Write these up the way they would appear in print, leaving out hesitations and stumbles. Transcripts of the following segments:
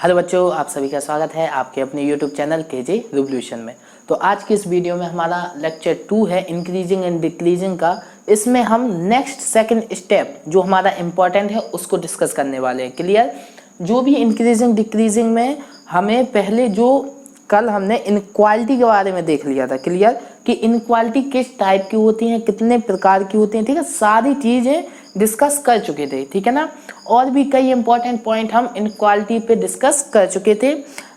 Hello बच्चों, आप सभी का स्वागत है आपके अपने YouTube चैनल केजे रिवोल्यूशन में। तो आज की इस वीडियो में हमारा लेक्चर 2 है इंक्रीजिंग एंड डिक्रीजिंग का। इसमें हम नेक्स्ट सेकंड स्टेप जो हमारा इम्पोर्टेंट है उसको डिस्कस करने वाले हैं। क्लियर? जो भी इंक्रीजिंग डिक्रीजिंग में हमें पहले जो कल हमने इनक्वालिटी के बारे में देख लिया था। क्लियर? कि इनक्वालिटी किस टाइप की होती हैं, कितने प्रकार की होती हैं, ठीक है, सारी चीजें डिस्कस कर चुके थे, ठीक है ना। और भी कई इंपॉर्टेंट पॉइंट हम इनक्वालिटी पे डिस्कस कर चुके थे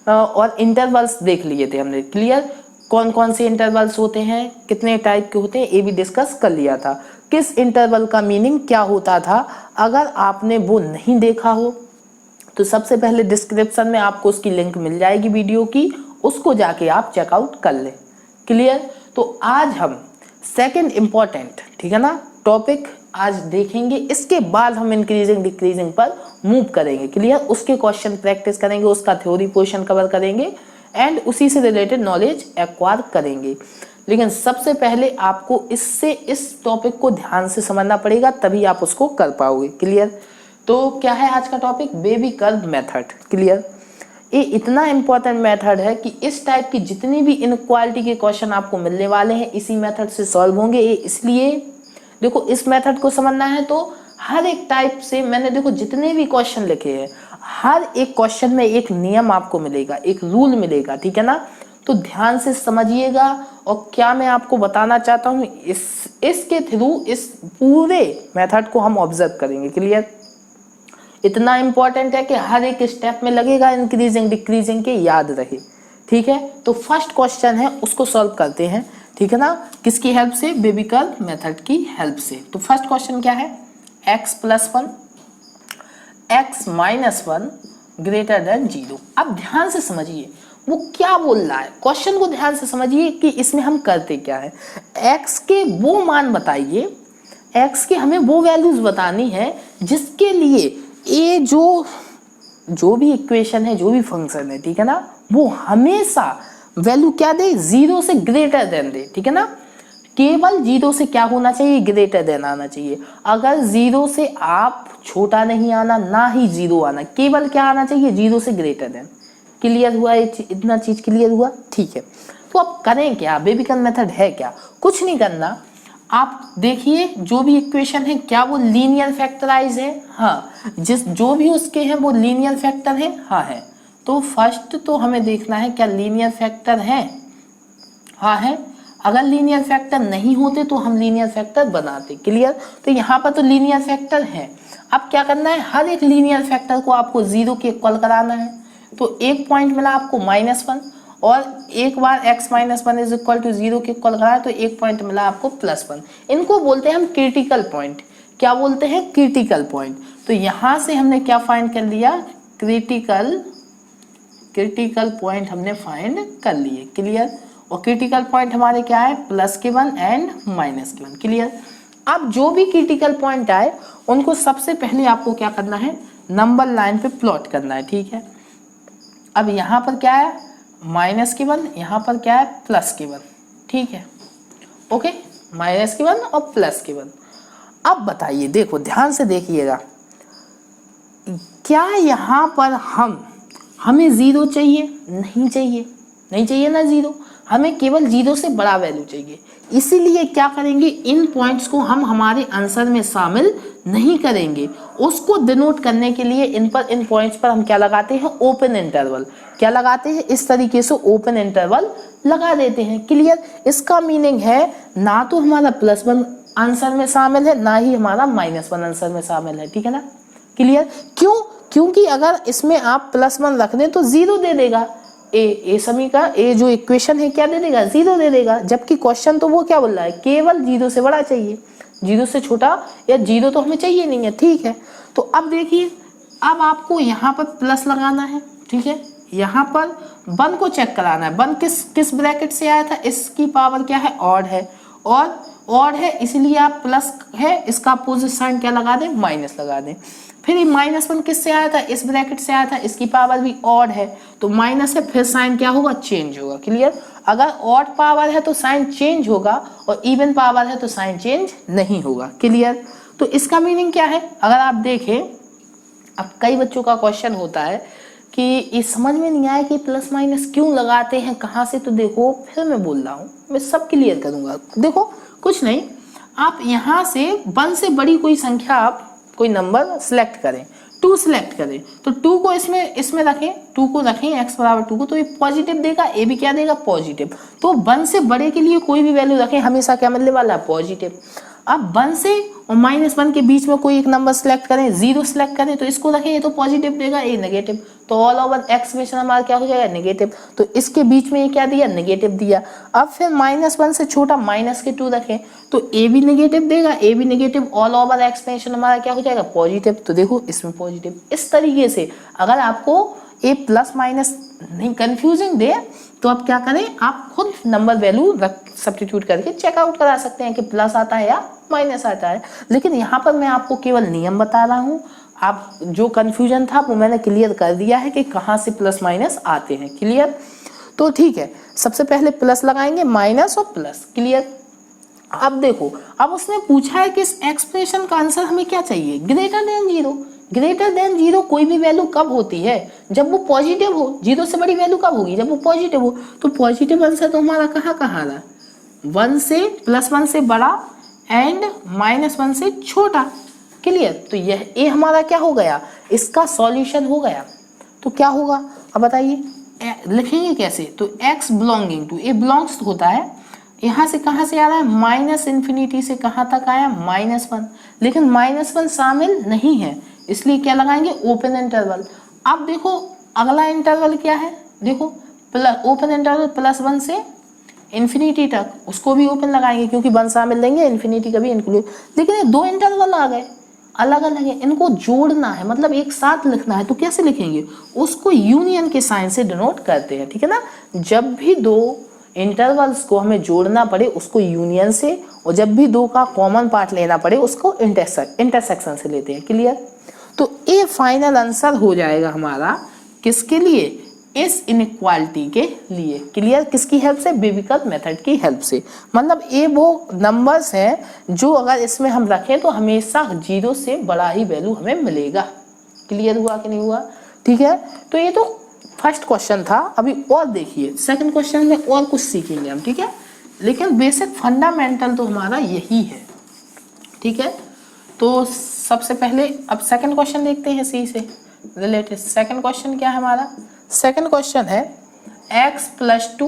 और इंटरवल्स देख लिए थे हमने। क्लियर? कौन कौन से इंटरवल्स होते हैं, कितने टाइप के होते हैं, ये भी डिस्कस कर लिया था। किस इंटरवल का मीनिंग क्या होता था, अगर आपने वो नहीं देखा हो तो सबसे पहले डिस्क्रिप्शन में आपको उसकी लिंक मिल जाएगी वीडियो की, उसको जाके आप चेकआउट कर लें। क्लियर? तो आज हम सेकंड इंपॉर्टेंट, ठीक है ना, टॉपिक आज देखेंगे। इसके बाद हम इंक्रीजिंग डिक्रीजिंग पर मूव करेंगे। क्लियर? उसके क्वेश्चन प्रैक्टिस करेंगे, उसका थ्योरी पोर्शन कवर करेंगे एंड उसी से रिलेटेड नॉलेज एक्वायर करेंगे। लेकिन सबसे पहले आपको इस टॉपिक को ध्यान से समझना पड़ेगा, तभी आप उसको कर पाओगे। क्लियर? तो क्या है आज का topic? Baby curve method. Clear? ये इतना इंपॉर्टेंट मेथड है कि इस टाइप की जितनी भी इनक्वालिटी के क्वेश्चन आपको मिलने वाले हैं इसी मेथड से सॉल्व होंगे। ये इसलिए देखो, इस मेथड को समझना है तो हर एक टाइप से मैंने देखो जितने भी क्वेश्चन लिखे हैं, हर एक क्वेश्चन में एक नियम आपको मिलेगा, एक रूल मिलेगा, ठीक है ना। तो ध्यान से समझिएगा। और क्या मैं आपको बताना चाहता हूँ, इसके थ्रू इस पूरे मेथड को हम ऑब्जर्व करेंगे। क्लियर? इतना इंपॉर्टेंट है कि हर एक स्टेप में लगेगा इंक्रीजिंग डिक्रीजिंग के, याद रहे। ठीक है? तो फर्स्ट क्वेश्चन है उसको सॉल्व करते हैं, ठीक है ना। किसकी हेल्प से? बेबी कर्व मेथड की हेल्प से। तो फर्स्ट क्वेश्चन क्या है? x+1 x-1 greater than 0। अब ध्यान से समझिए वो क्या बोल रहा है, क्वेश्चन को ध्यान से समझिए कि इसमें हम करते क्या है। x के वो मान बताइए, x के हमें वो वैल्यूज बतानी है जिसके लिए ये जो भी इक्वेशन है, जो भी फंक्शन है, ठीक है ना, वो हमेशा वैल्यू क्या दे? 0 से ग्रेटर देन दे, ठीक है ना। केवल 0 से क्या होना चाहिए? ग्रेटर देन आना चाहिए। अगर 0 से आप छोटा नहीं आना, ना ही 0 आना, केवल क्या आना चाहिए? 0 से ग्रेटर देन। क्लियर हुआ? इतना चीज क्लियर हुआ? ठीक है। तो अब करें क्या? बेबी कर्व मेथड है क्या? कुछ नहीं करना। आप देखिए जो भी इक्वेशन है क्या वो लीनियर फैक्टराइज है? हाँ। जो भी उसके हैं वो लीनियर फैक्टर है? हाँ है। तो फर्स्ट तो हमें देखना है क्या लीनियर फैक्टर है? हाँ है। अगर लीनियर फैक्टर नहीं होते तो हम लीनियर फैक्टर बनाते। क्लियर? तो यहाँ पर तो लीनियर फैक्टर है। अब क्या करना है? हर एक लीनियर फैक्टर को आपको 0 के इक्वल कराना है। तो एक पॉइंट मिला आपको -1 और एक बार x-1 = 0 के इक्वल कराए तो एक पॉइंट मिला आपको +1। इनको बोलते हैं हम क्रिटिकल पॉइंट। क्या बोलते हैं? Critical point. तो यहां से हमने क्या फाइंड कर लिया? क्रिटिकल पॉइंट हमने फाइंड कर लिए। क्लियर? और क्रिटिकल पॉइंट हमारे क्या है? +1 एंड -1। क्लियर? अब जो भी क्रिटिकल पॉइंट आए उनको सबसे पहले आपको क्या करना है? नंबर लाइन पे प्लॉट करना है। ठीक है? अब यहाँ पर क्या है? -1, यहाँ पर क्या है? +1। ठीक है? ओके, -1 और +1। अब बताइए, देखो ध्यान से देखिएगा, क्या यहाँ पर हमें 0 चाहिए? नहीं चाहिए, नहीं चाहिए ना 0। हमें केवल 0 से बड़ा वैल्यू चाहिए। इसीलिए क्या करेंगे? इन पॉइंट्स को हम हमारे आंसर में शामिल नहीं करेंगे। उसको डिनोट करने के लिए इन पॉइंट्स पर हम क्या लगाते हैं? Open interval. क्या लगाते हैं? इस तरीके से ओपन इंटरवल लगा देते हैं। क्लियर? इसका मीनिंग है ना तो हमारा +1 आंसर में शामिल है, ना ही हमारा -1 आंसर में शामिल है। ठीक है ना? क्लियर? क्यों? क्योंकि अगर इसमें आप +1 रख दें तो 0 दे देगा। ए समीकरण, ए जो इक्वेशन है क्या दे देगा? 0 दे देगा। जबकि क्वेश्चन तो वो क्या बोल रहा है? केवल 0 से बड़ा चाहिए, 0 से छोटा या 0 तो हमें चाहिए नहीं है। ठीक है? तो अब देखिए, अब आपको यहाँ पर प्लस लगाना है। ठीक है? यहाँ पर 1 को चेक कराना है। 1 किस ब्रैकेट से आया था? इसकी पावर क्या है? ऑड है। और ऑड है इसलिए आप प्लस है, इसका अपोजिट साइन क्या लगा दें? माइनस लगा दें। फिर -1 किससे आया था? इस ब्रैकेट से आया था, इसकी पावर भी ऑड है तो माइनस है, फिर साइन क्या होगा? चेंज होगा। क्लियर? अगर ऑड पावर है तो साइन चेंज होगा और इवन पावर है तो साइन चेंज नहीं होगा। क्लियर? तो इसका मीनिंग क्या है? अगर आप देखें, अब कई बच्चों का क्वेश्चन होता है कि ये समझ में नहीं आया कि प्लस माइनस क्यों लगाते हैं, कहाँ से, तो देखो फिर मैं बोल रहा हूँ, मैं सब क्लियर करूँगा। देखो कुछ नहीं, आप यहाँ से 1 से बड़ी कोई संख्या, आप कोई नंबर सिलेक्ट करें, 2 सिलेक्ट करें, तो 2 को इसमें रखें, 2 को रखें x बराबर 2 को, तो ये पॉजिटिव देगा, ए भी क्या देगा, पॉजिटिव। तो 1 से बड़े के लिए कोई भी वैल्यू रखें, हमेशा क्या मिलने वाला है, पॉजिटिव। अब 1 से और -1 के बीच में कोई एक नंबर सिलेक्ट करें, 0 सिलेक्ट करें, तो इसको रखें, ये तो पॉजिटिव देगा, ये नेगेटिव, तो ऑल ओवर एक्सप्रेशन हमारा क्या हो जाएगा, नेगेटिव। तो इसके बीच में ये क्या दिया, नेगेटिव दिया। अब फिर -1 से छोटा -2 रखें, तो ए भी नेगेटिव देगा, ए भी नेगेटिव, ऑल ओवर एक्सप्रेशन हमारा क्या हो जाएगा, पॉजिटिव। तो देखो इसमें पॉजिटिव। इस तरीके से अगर आपको ए प्लस माइनस नहीं कंफ्यूजिंग दे तो आप क्या करें, आप खुद नंबर वैल्यू सब्स्टिट्यूट करके चेकआउट करा सकते हैं कि प्लस आता है या माइनस आता है। लेकिन यहाँ पर मैं आपको केवल नियम बता रहा हूँ, आप जो कंफ्यूजन था वो मैंने क्लियर कर दिया है कि कहाँ से प्लस माइनस आते हैं। क्लियर? तो ठीक है, सबसे पहले प्लस लगाएंगे, माइनस और प्लस। क्लियर? अब देखो, अब उसने पूछा है कि इस एक्सप्रेशन का आंसर हमें क्या चाहिए, ग्रेटर देन 0। ग्रेटर देन 0 कोई भी वैल्यू कब होती है, जब वो पॉजिटिव हो। 0 से बड़ी वैल्यू कब होगी, जब वो पॉजिटिव हो। तो पॉजिटिव आंसर तो हमारा कहाँ आ रहा, 1 से +1 से बड़ा एंड -1 से छोटा। क्लियर? तो यह ए हमारा क्या हो गया, इसका सॉल्यूशन हो गया। तो क्या होगा अब बताइए, लिखेंगे कैसे, तो x belonging to, A belongs होता है, यहाँ से कहाँ से आ रहा है, -∞ से कहाँ तक आया, -1। लेकिन -1 शामिल नहीं है, इसलिए क्या लगाएंगे, ओपन इंटरवल। अब देखो अगला इंटरवल क्या है, देखो ओपन इंटरवल +1 से इन्फिनिटी तक, उसको भी ओपन लगाएंगे क्योंकि 1 शामिल लेंगे, इन्फिनिटी का भी इंक्लूड। लेकिन ये 2 इंटरवल आ गए, अलग अलग है, इनको जोड़ना है, मतलब एक साथ लिखना है। तो कैसे लिखेंगे, उसको यूनियन के साइन से डिनोट करते हैं। ठीक है ना? जब भी 2 इंटरवल्स को हमें जोड़ना पड़े उसको यूनियन से, और जब भी 2 का कॉमन पार्ट लेना पड़े उसको इंटरसेक्शन से लेते हैं। क्लियर? तो ये फाइनल आंसर हो जाएगा हमारा किसके लिए, इस इनइक्वालिटी के लिए। क्लियर? किसकी हेल्प से, बेबिकल मेथड की हेल्प से। मतलब ये वो नंबर्स हैं जो अगर इसमें हम रखें तो हमेशा 0 से बड़ा ही वैल्यू हमें मिलेगा। क्लियर हुआ कि नहीं हुआ? ठीक है, तो ये तो फर्स्ट क्वेश्चन था। अभी और देखिए सेकंड क्वेश्चन में और कुछ सीखेंगे हम। ठीक है, लेकिन बेसिक फंडामेंटल तो हमारा यही है। ठीक है, तो सबसे पहले अब सेकंड क्वेश्चन देखते हैं इसी से रिलेटेड। सेकंड क्वेश्चन क्या है हमारा, सेकंड क्वेश्चन है x + 2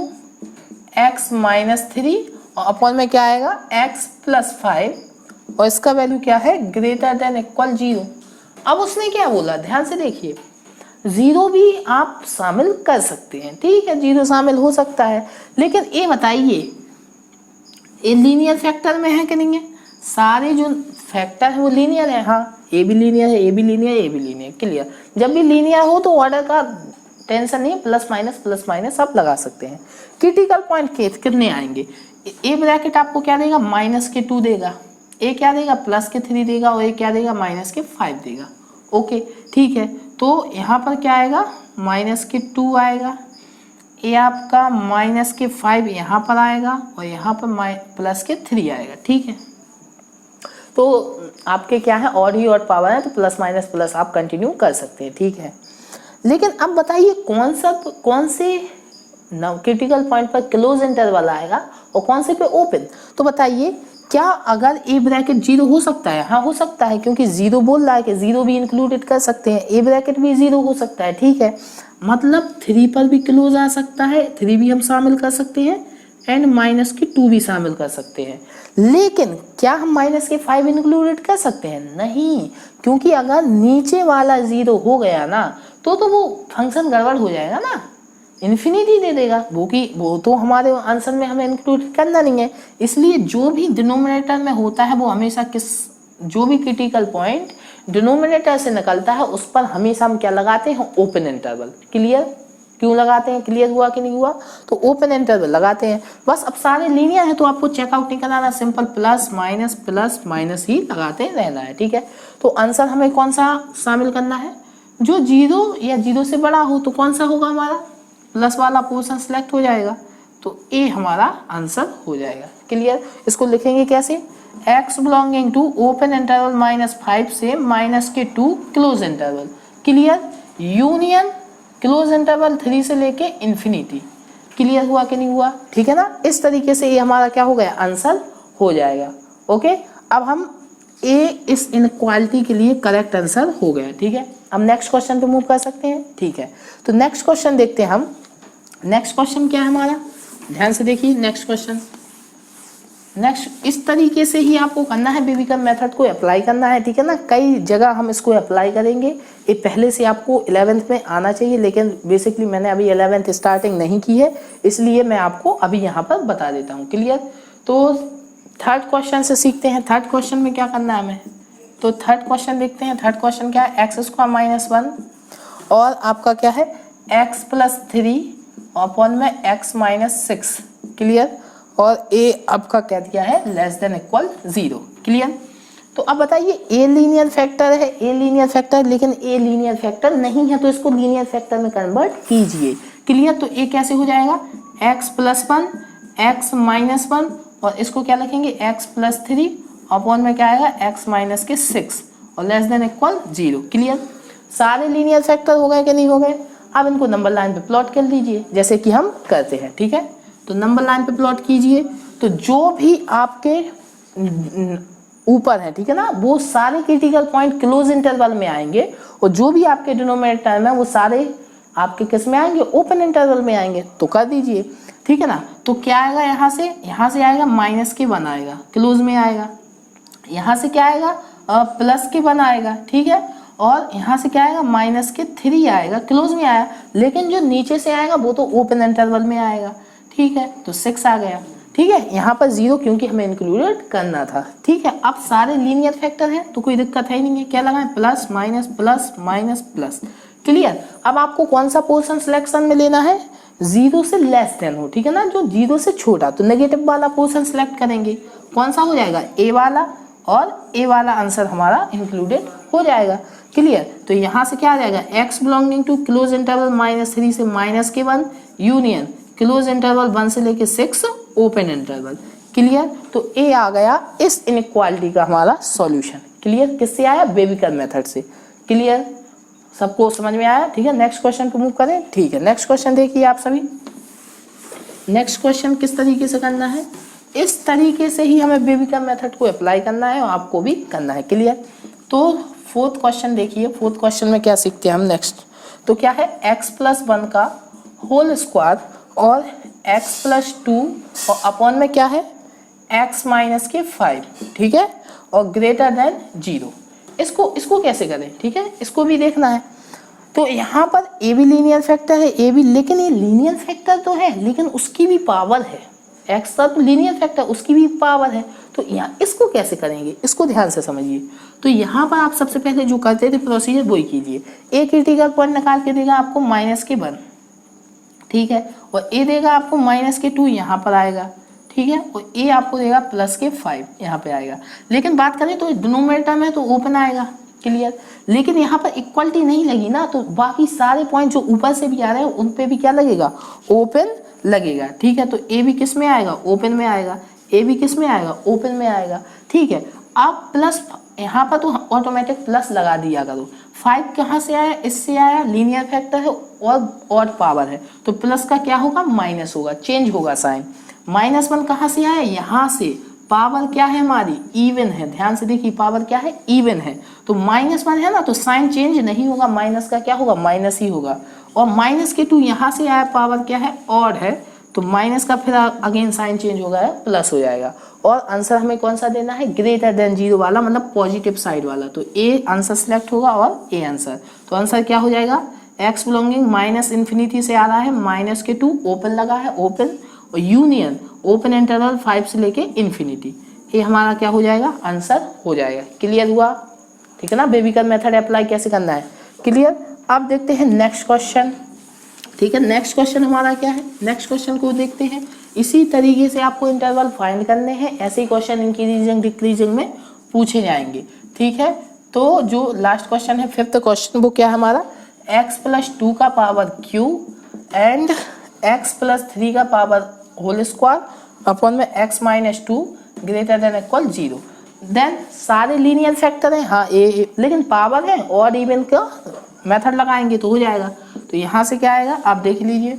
x - 3 और अपॉन में क्या आएगा, x + 5 और इसका वैल्यू क्या है, ग्रेटर देन इक्वल 0। अब उसने क्या बोला, ध्यान से देखिए, 0 भी आप शामिल कर सकते हैं। ठीक है, 0 शामिल हो सकता है, लेकिन ये बताइए ये लीनियर फैक्टर में है कि नहीं है, सारे जो फैक्टर है वो लीनियर है। हाँ, ए भी लीनियर है, ए भी लीनियर, ए भी लीनियर। क्लियर? जब भी लीनियर हो तो ऑर्डर का टेंशन नहीं है, प्लस माइनस आप लगा सकते हैं। क्रिटिकल पॉइंट कितने आएंगे, ए ब्रैकेट आपको क्या देगा, -2 देगा, ए क्या देगा, +3 देगा, और ए क्या देगा, -5 देगा। ओके ठीक है, तो यहाँ पर क्या आएगा, -2 आएगा, ए आपका -5 यहाँ पर आएगा, और यहाँ पर +3 आएगा। ठीक है, तो आपके क्या है, ऑड ही ऑड पावर है, तो प्लस माइनस प्लस आप कंटिन्यू कर सकते हैं। ठीक है, लेकिन अब बताइए कौन से क्रिटिकल पॉइंट पर क्लोज इंटरवल आएगा और कौन से पे ओपन। तो बताइए, क्या अगर ए ब्रैकेट 0 हो सकता है, हाँ हो सकता है, क्योंकि 0 बोल रहा है कि 0 भी इंक्लूडेड कर सकते हैं, ए ब्रैकेट भी 0 हो सकता है। ठीक है, मतलब 3 पर भी क्लोज आ सकता है, 3 भी हम शामिल कर सकते हैं, एंड -2 भी शामिल कर सकते हैं। लेकिन क्या हम -5 इंक्लूडेड कर सकते हैं, नहीं, क्योंकि अगर नीचे वाला 0 हो गया ना तो वो फंक्शन गड़बड़ हो जाएगा ना, इन्फिनिटी दे देगा वो तो हमारे आंसर में हमें इंक्लूड करना नहीं है। इसलिए जो भी डिनोमिनेटर में होता है वो हमेशा जो भी क्रिटिकल पॉइंट डिनोमिनेटर से निकलता है उस पर हमेशा हम क्या लगाते हैं, ओपन इंटरवल। क्लियर? क्यों लगाते हैं, क्लियर हुआ कि नहीं हुआ? तो ओपन इंटरवल लगाते हैं बस। अब सारे लीनियर है तो आपको चेकआउट नहीं कराना, सिंपल प्लस माइनस ही लगाते रहना है। ठीक है, तो आंसर हमें कौन सा शामिल करना है, जो 0 या 0 से बड़ा हो, तो कौन सा होगा हमारा, प्लस वाला पोर्शन सिलेक्ट हो जाएगा, तो ए हमारा आंसर हो जाएगा। क्लियर? इसको लिखेंगे कैसे, x belonging to open interval -5 से -2 close interval. Clear? Union close interval 3 से लेके इन्फिनिटी। क्लियर हुआ कि नहीं हुआ? ठीक है ना, इस तरीके से ये हमारा क्या हो गया, आंसर हो जाएगा। ओके, अब हम ए इस इनक्वालिटी के लिए करेक्ट आंसर हो गया। ठीक है, अब नेक्स्ट क्वेश्चन पे मूव कर सकते हैं। ठीक है, तो नेक्स्ट क्वेश्चन देखते हैं हम। नेक्स्ट क्वेश्चन क्या है हमारा, ध्यान से देखिए नेक्स्ट क्वेश्चन। नेक्स्ट इस तरीके से ही आपको करना है, बेबीकम मेथड को अप्लाई करना है। ठीक है ना, कई जगह हम इसको अप्लाई करेंगे। ये पहले से आपको 11th में आना चाहिए, लेकिन बेसिकली मैंने अभी 11th स्टार्टिंग नहीं की है, इसलिए मैं आपको अभी यहाँ पर बता देता हूँ। क्लियर? तो थर्ड क्वेश्चन से सीखते हैं। थर्ड क्वेश्चन में क्या करना है हमें, तो थर्ड क्वेश्चन देखते हैं। थर्ड क्वेश्चन क्या है, एक्स स्क्वायर माइनस 1 और आपका क्या है एक्स प्लस 3 अपॉन में एक्स माइनस 6। क्लियर? और ए आपका क्या दिया है, लेस देन इक्वल 0। क्लियर? तो अब बताइए, ए लीनियर फैक्टर है, ए लीनियर फैक्टर, लेकिन ए लीनियर फैक्टर नहीं है, तो इसको लीनियर फैक्टर में कन्वर्ट कीजिए। क्लियर? तो ए कैसे हो जाएगा, एक्स प्लस 1 एक्स माइनस 1 और इसको क्या लिखेंगे, एक्स प्लस 3 अपॉन में क्या आएगा, एक्स माइनस के 6 और लेस देन इक्वल 0। क्लियर? सारे लीनियर फैक्टर हो गए कि नहीं हो गए? अब इनको नंबर लाइन पे प्लॉट कर लीजिए, जैसे कि हम करते हैं। ठीक है, तो नंबर लाइन पे प्लॉट कीजिए। तो जो भी आपके ऊपर है, ठीक है ना, वो सारे क्रिटिकल पॉइंट क्लोज इंटरवल में आएंगे और जो भी आपके डिनोमिनेटर में वो सारे आपके किस में आएंगे, ओपन इंटरवल में आएंगे। तो कर दीजिए। ठीक है ना, तो क्या आएगा, यहाँ से आएगा माइनस के 1 आएगा, क्लोज में आएगा। यहाँ से क्या आएगा, प्लस के 1 आएगा। ठीक है, और यहाँ से क्या आएगा, माइनस के 3 आएगा, क्लोज में आया। लेकिन जो नीचे से आएगा वो तो ओपन इंटरवल में आएगा। ठीक है, तो 6 आ गया। ठीक है, यहाँ पर 0 क्योंकि हमें इंक्लूडेड करना था। ठीक है, अब सारे लीनियर फैक्टर हैं तो कोई दिक्कत है ही नहीं है। क्या लगाएं, plus minus plus minus plus. Clear? अब आपको कौन सा पोर्शन सिलेक्शन में लेना है, 0 से लेस देन हो। ठीक है ना, जो 0 से छोटा, तो नेगेटिव वाला पोर्शन सिलेक्ट करेंगे। कौन सा हो जाएगा, ए वाला, और ए वाला आंसर हमारा इंक्लूडेड हो जाएगा। क्लियर? तो यहाँ से क्या आ जाएगा, x belonging to close interval -3 से माइनस के 1 यूनियन क्लोज इंटरवल 1 से लेके 6 ओपन इंटरवल। क्लियर? तो ए आ गया इस इनइक्वालिटी का हमारा सॉल्यूशन। क्लियर? किससे आया, बेबीकन मेथड से। क्लियर? सबको समझ में आया? ठीक है, नेक्स्ट क्वेश्चन पे मूव करें। ठीक है, नेक्स्ट क्वेश्चन देखिए आप सभी। नेक्स्ट क्वेश्चन किस तरीके से करना है, इस तरीके से ही हमें बेबीकन मेथड को अप्लाई करना है और आपको भी करना है। क्लियर? तो फोर्थ क्वेश्चन देखिए। फोर्थ क्वेश्चन में क्या सीखते हैं हम नेक्स्ट, तो क्या है, एक्स प्लस 1 का होल स्क्वायर और x प्लस 2 और अपॉन में क्या है, x माइनस के 5। ठीक है, और ग्रेटर देन 0। इसको कैसे करें, ठीक है, इसको भी देखना है। तो यहाँ पर ए भी लीनियर फैक्टर है, ए भी, लेकिन ये लीनियर फैक्टर तो है लेकिन उसकी भी पावर है, x का तो लीनियर फैक्टर, उसकी भी पावर है। तो यहाँ इसको कैसे करेंगे, इसको ध्यान से समझिए। तो यहाँ पर आप सबसे पहले जो करते थे प्रोसीजर वही कीजिए। ए क्रिटिकल पॉइंट निकाल के देगा आपको माइनस के 1। ठीक है, और ए देगा आपको माइनस के 2 यहाँ पर आएगा। ठीक है, और ए आपको देगा प्लस के 5 यहाँ पे आएगा। लेकिन बात करें तो डिनोमिनेटर में तो ओपन आएगा। क्लियर? लेकिन यहाँ पर इक्वलिटी नहीं लगी ना, तो बाकी सारे पॉइंट जो ऊपर से भी आ रहे हैं उन पे भी क्या लगेगा, ओपन लगेगा। ठीक है, तो ए भी किस में आएगा, ओपन में आएगा। ए भी किस में आएगा, ओपन में आएगा। ठीक है, आप प्लस यहाँ पर तो ऑटोमेटिक प्लस लगा दिया करो। 5 कहाँ से आया, इससे आया, लीनियर फैक्टर है और ऑड पावर है, तो प्लस का क्या होगा, माइनस होगा, चेंज होगा साइन। -1 कहाँ से आया, यहाँ से। पावर क्या है हमारी, इवन है। ध्यान से देखिए, पावर क्या है, इवन है। तो -1 है ना, तो साइन चेंज नहीं होगा, माइनस का क्या होगा, माइनस ही होगा। और माइनस के 2 यहाँ से आया, पावर क्या है, ऑड है, तो माइनस का फिर अगेन साइन चेंज हो गया, प्लस हो जाएगा। और आंसर हमें कौन सा देना है, ग्रेटर देन 0 वाला, मतलब पॉजिटिव साइड वाला। तो ए आंसर सिलेक्ट होगा और ए आंसर। तो आंसर क्या हो जाएगा, एक्स बिलोंगिंग -∞ से आ रहा है, माइनस के 2 ओपन लगा है, ओपन, और यूनियन ओपन इंटरवल 5 से लेके इन्फिनिटी। ये हमारा क्या हो जाएगा, आंसर हो जाएगा। क्लियर हुआ? ठीक है ना, बेबीकन मेथड अप्लाई कैसे करना है। क्लियर? अब देखते हैं नेक्स्ट क्वेश्चन। ठीक है, नेक्स्ट क्वेश्चन हमारा क्या है, नेक्स्ट क्वेश्चन को देखते हैं। इसी तरीके से आपको इंटरवल फाइंड करने हैं, ऐसे ही क्वेश्चन इंक्रीजिंग डिक्रीजिंग में पूछे जाएंगे। ठीक है, तो जो लास्ट क्वेश्चन है, फिफ्थ क्वेश्चन, वो क्या है हमारा, x प्लस 2 का power q and x plus 3 का पावर होल स्क्वायर अपॉन में x minus 2 greater than equal 0। Then सारे लीनियर फैक्टर हैं, हाँ ए, लेकिन पावर है और इवन का मेथड लगाएंगे तो हो जाएगा। तो यहाँ से क्या आएगा आप देख लीजिए,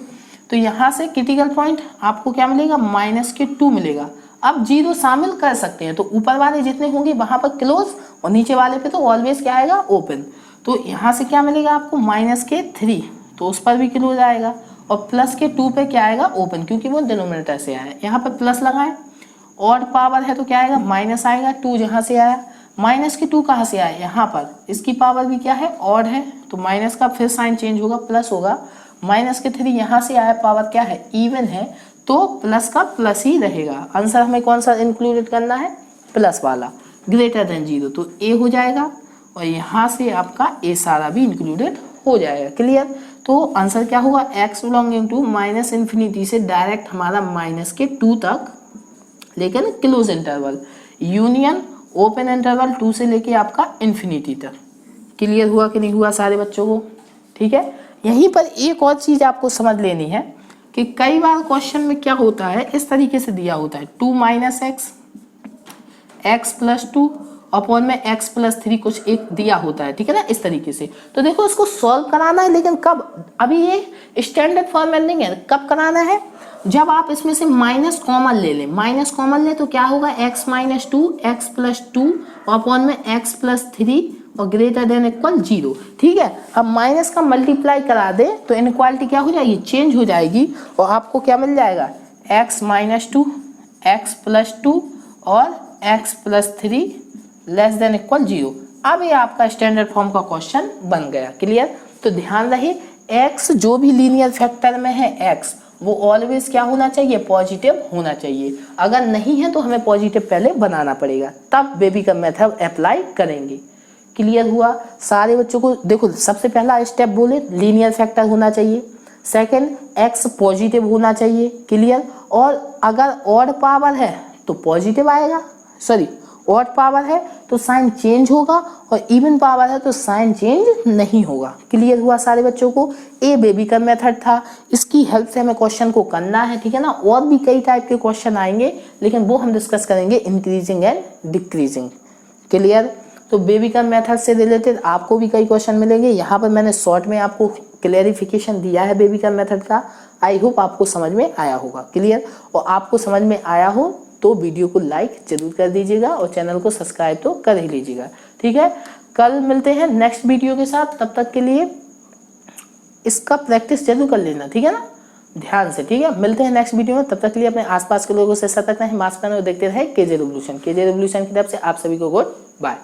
तो यहाँ से क्रिटिकल पॉइंट आपको क्या मिलेगा, -2 मिलेगा। अब 0 शामिल कर सकते हैं, तो ऊपर वाले जितने होंगे वहां पर क्लोज और नीचे वाले पे तो ऑलवेज क्या आएगा, ओपन। तो यहाँ से क्या मिलेगा आपको -3, तो उस पर भी क्लोज आएगा, और +2 पे क्या आएगा, ओपन, क्योंकि वो डिनोमिनेटर से आया। यहाँ पर प्लस लगाएं, ऑड पावर है तो क्या आएगा, माइनस आएगा, 2 जहाँ से आया, -2 कहाँ से आया, यहाँ पर इसकी पावर भी क्या है, ऑड है, तो माइनस का फिर साइन चेंज होगा, प्लस होगा। -3 यहाँ से आया, पावर क्या है, इवन है, तो प्लस का प्लस ही रहेगा। आंसर हमें कौन सा इंक्लूडेड करना है, प्लस वाला, ग्रेटर देन 0, तो ए हो जाएगा, और यहाँ से आपका ए सारा भी इंक्लूडेड हो जाएगा। क्लियर। तो आंसर क्या होगा, x बिलोंगिंग टू -∞ से डायरेक्ट हमारा -2 तक, लेकिन close interval, union open interval 2 से लेके आपका इन्फिनिटी तक। क्लियर हुआ कि नहीं हुआ सारे बच्चों को? ठीक है। यहीं पर एक और चीज आपको समझ लेनी है कि कई बार क्वेश्चन में क्या होता है, इस तरीके से दिया होता है 2 - x +2 अपॉन में x+3 कुछ एक दिया होता है, ठीक है ना, इस तरीके से। तो देखो इसको सॉल्व कराना है, लेकिन कब, अभी ये स्टैंडर्ड फॉर्मेट नहीं है, कब कराना है, जब आप इसमें से माइनस कॉमन ले लें। माइनस कॉमन ले तो क्या होगा, x - 2 x+2 अपॉन में x+3 और ग्रेटर देन इक्वल 0। ठीक है। अब माइनस का मल्टीप्लाई करा दे तो इनक्वालिटी क्या हो जाएगी, चेंज हो जाएगी, और आपको क्या मिल जाएगा, x - 2 x+2 और x+3 लेस देन इक्वल 0। अब ये आपका स्टैंडर्ड फॉर्म का क्वेश्चन बन गया। क्लियर। तो ध्यान रहे, x जो भी लीनियर फैक्टर में है x, वो ऑलवेज क्या होना चाहिए, पॉजिटिव होना चाहिए। अगर नहीं है तो हमें पॉजिटिव पहले बनाना पड़ेगा, तब बेबी का मेथड अप्लाई करेंगे। क्लियर हुआ सारे बच्चों को? देखो सबसे पहला स्टेप बोले लीनियर फैक्टर होना चाहिए, सेकंड x पॉजिटिव होना चाहिए। क्लियर। और अगर ऑड पावर है तो पॉजिटिव आएगा, सॉरी ऑड पावर है तो साइन चेंज होगा, और इवन पावर है तो साइन चेंज नहीं होगा। क्लियर हुआ सारे बच्चों को? ए बेबी का मेथड था, इसकी हेल्प से हमें क्वेश्चन को करना है, ठीक है ना। और भी कई टाइप के क्वेश्चन आएंगे, लेकिन वो हम डिस्कस करेंगे इंक्रीजिंग एंड डिक्रीजिंग। क्लियर। तो बेबी का मेथड से रिलेटेड आपको भी कई क्वेश्चन मिलेंगे। यहाँ पर मैंने शॉर्ट में आपको क्लेरिफिकेशन दिया है बेबी का मेथड का। आई होप आपको समझ में आया होगा। क्लियर। और आपको समझ में आया हो तो वीडियो को लाइक जरूर कर दीजिएगा और चैनल को सब्सक्राइब तो कर ही लीजिएगा। ठीक है। कल मिलते हैं नेक्स्ट वीडियो के साथ, तब तक के लिए इसका प्रैक्टिस जरूर कर लेना, ठीक है ना, ध्यान से। ठीक है। मिलते हैं नेक्स्ट वीडियो में, तब तक के लिए अपने आसपास के लोगों से सतर्क रहें, मास्क पहने और देखते रहे केजे रिवोल्यूशन। केजे रिवोल्यूशन की तरफ से आप सभी को गुड बाय।